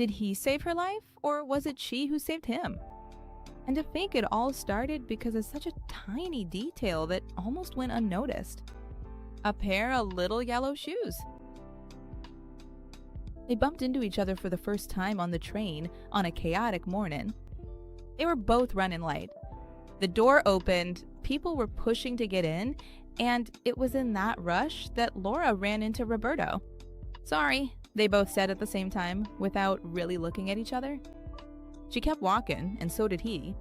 Did he save her life, or was it she who saved him? And to think it all started because of such a tiny detail that almost went unnoticed. A pair of little yellow shoes. They bumped into each other for the first time on the train on a chaotic morning. They were both running late. The door opened, people were pushing to get in, and it was in that rush that Laura ran into Roberto. "Sorry," they both said at the same time, without really looking at each other. She kept walking, and so did he.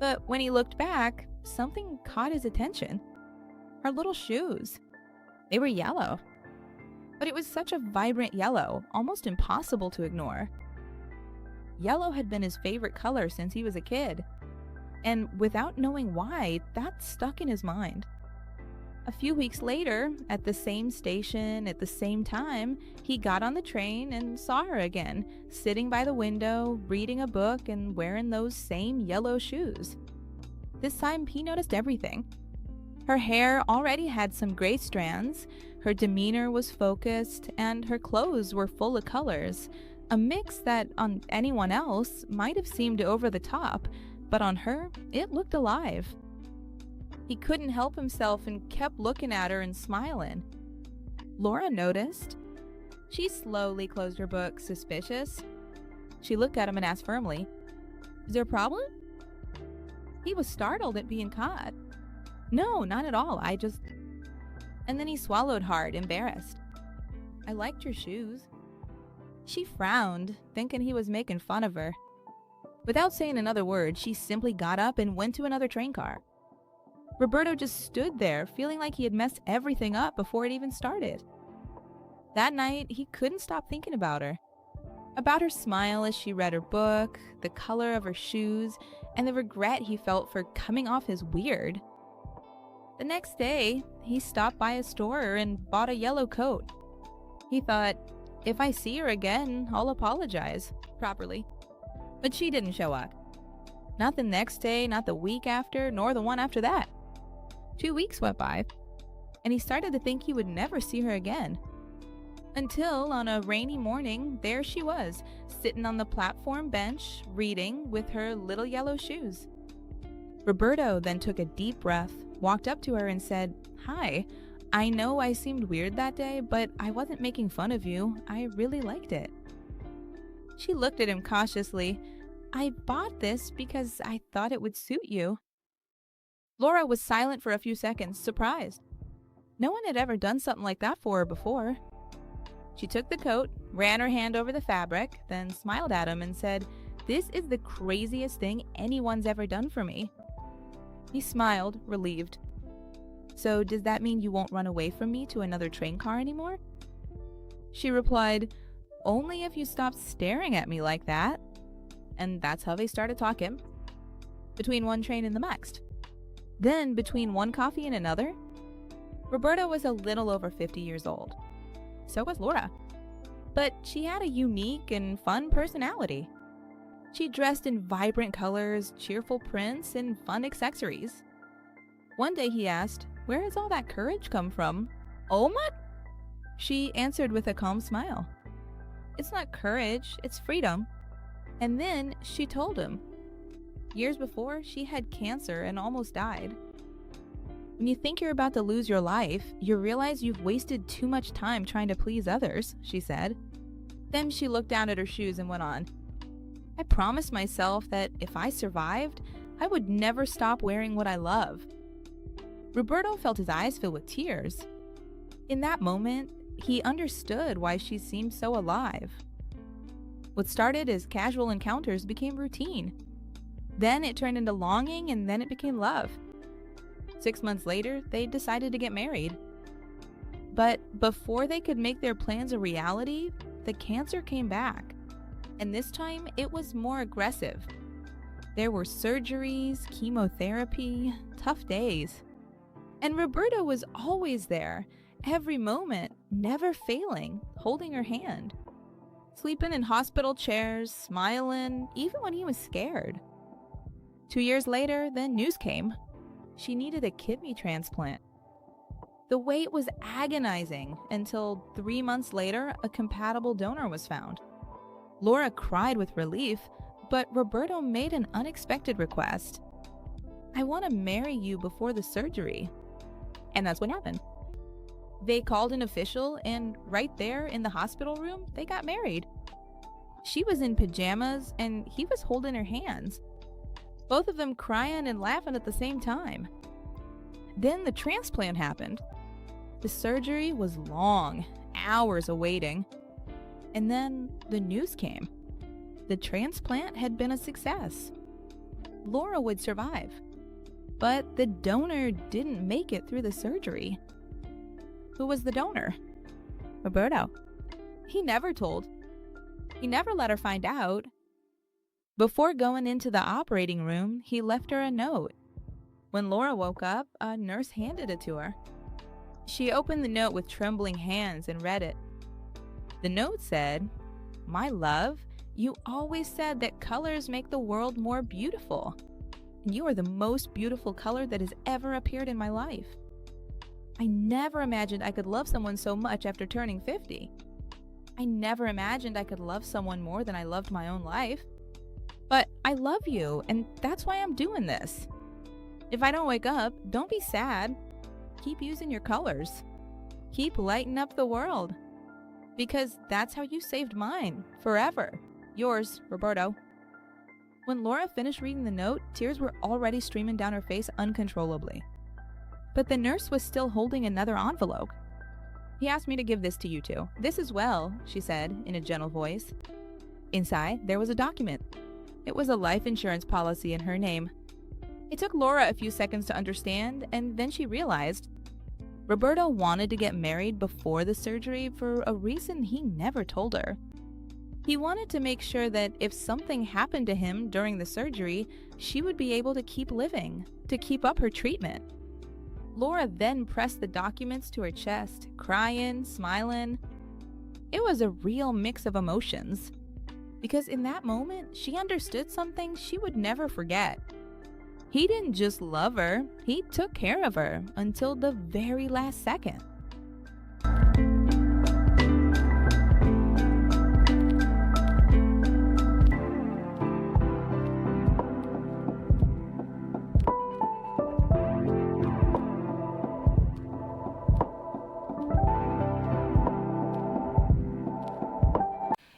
But when he looked back, something caught his attention. Her little shoes. They were yellow. But it was such a vibrant yellow, almost impossible to ignore. Yellow had been his favorite color since he was a kid. And without knowing why, that stuck in his mind. A few weeks later, at the same station, at the same time, he got on the train and saw her again, sitting by the window, reading a book and wearing those same yellow shoes. This time, he noticed everything. Her hair already had some gray strands, her demeanor was focused, and her clothes were full of colors, a mix that on anyone else might have seemed over the top, but on her, it looked alive. He couldn't help himself and kept looking at her and smiling. Laura noticed. She slowly closed her book, suspicious. She looked at him and asked firmly, "Is there a problem?" He was startled at being caught. "No, not at all. And then he swallowed hard, embarrassed. "I liked your shoes." She frowned, thinking he was making fun of her. Without saying another word, she simply got up and went to another train car. Roberto just stood there, feeling like he had messed everything up before it even started. That night, he couldn't stop thinking about her. About her smile as she read her book, the color of her shoes, and the regret he felt for coming off as weird. The next day, he stopped by a store and bought a yellow coat. He thought, if I see her again, I'll apologize properly. But she didn't show up. Not the next day, not the week after, nor the one after that. 2 weeks went by, and he started to think he would never see her again. Until on a rainy morning, there she was, sitting on the platform bench, reading with her little yellow shoes. Roberto then took a deep breath, walked up to her and said, "Hi, I know I seemed weird that day, but I wasn't making fun of you. I really liked it." She looked at him cautiously. "I bought this because I thought it would suit you." Laura was silent for a few seconds, surprised. No one had ever done something like that for her before. She took the coat, ran her hand over the fabric, then smiled at him and said, "This is the craziest thing anyone's ever done for me." He smiled, relieved. "So does that mean you won't run away from me to another train car anymore?" She replied, "Only if you stop staring at me like that." And that's how they started talking. Between one train and the next. Then, between one coffee and another, Roberto was a little over 50 years old. So was Laura. But she had a unique and fun personality. She dressed in vibrant colors, cheerful prints, and fun accessories. One day he asked, "Where has all that courage come from?" "Oh my!" She answered with a calm smile. "It's not courage, it's freedom." And then she told him. Years before, she had cancer and almost died. When you think you're about to lose your life, you realize you've wasted too much time trying to please others, she said. Then she looked down at her shoes and went on. "I promised myself that if I survived, I would never stop wearing what I love." Roberto felt his eyes fill with tears. In that moment, he understood why she seemed so alive. What started as casual encounters became routine. Then it turned into longing, and then it became love. 6 months later, they decided to get married. But before they could make their plans a reality, the cancer came back. And this time, it was more aggressive. There were surgeries, chemotherapy, tough days. And Roberto was always there, every moment, never failing, holding her hand. Sleeping in hospital chairs, smiling, even when he was scared. 2 years later, then news came. She needed a kidney transplant. The wait was agonizing until 3 months later, a compatible donor was found. Laura cried with relief, but Roberto made an unexpected request. "I want to marry you before the surgery." And that's what happened. They called an official, and right there in the hospital room, they got married. She was in pajamas, and he was holding her hands, both of them crying and laughing at the same time. Then the transplant happened. The surgery was long, hours awaiting. And then the news came. The transplant had been a success. Laura would survive. But the donor didn't make it through the surgery. Who was the donor? Roberto. He never told. He never let her find out. Before going into the operating room, he left her a note. When Laura woke up, a nurse handed it to her. She opened the note with trembling hands and read it. The note said, "My love, you always said that colors make the world more beautiful. And you are the most beautiful color that has ever appeared in my life. I never imagined I could love someone so much after turning 50. I never imagined I could love someone more than I loved my own life. But I love you, and that's why I'm doing this. If I don't wake up, don't be sad. Keep using your colors. Keep lighting up the world. Because that's how you saved mine, forever. Yours, Roberto." When Laura finished reading the note, tears were already streaming down her face uncontrollably. But the nurse was still holding another envelope. "He asked me to give this to you two. This as well," she said in a gentle voice. Inside, there was a document. It was a life insurance policy in her name. It took Laura a few seconds to understand, and then she realized Roberto wanted to get married before the surgery for a reason he never told her. He wanted to make sure that if something happened to him during the surgery, she would be able to keep living, to keep up her treatment. Laura then pressed the documents to her chest, crying, smiling. It was a real mix of emotions. Because in that moment, she understood something she would never forget. He didn't just love her, he took care of her until the very last second.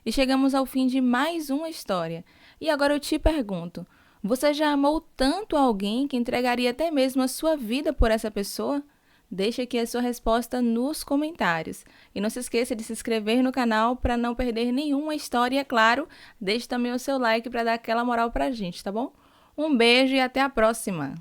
E chegamos ao fim de mais uma história. E agora eu te pergunto, você já amou tanto alguém que entregaria até mesmo a sua vida por essa pessoa? Deixe aqui a sua resposta nos comentários. E não se esqueça de se inscrever no canal para não perder nenhuma história. E, é claro, deixe também o seu like para dar aquela moral pra gente, tá bom? Um beijo e até a próxima!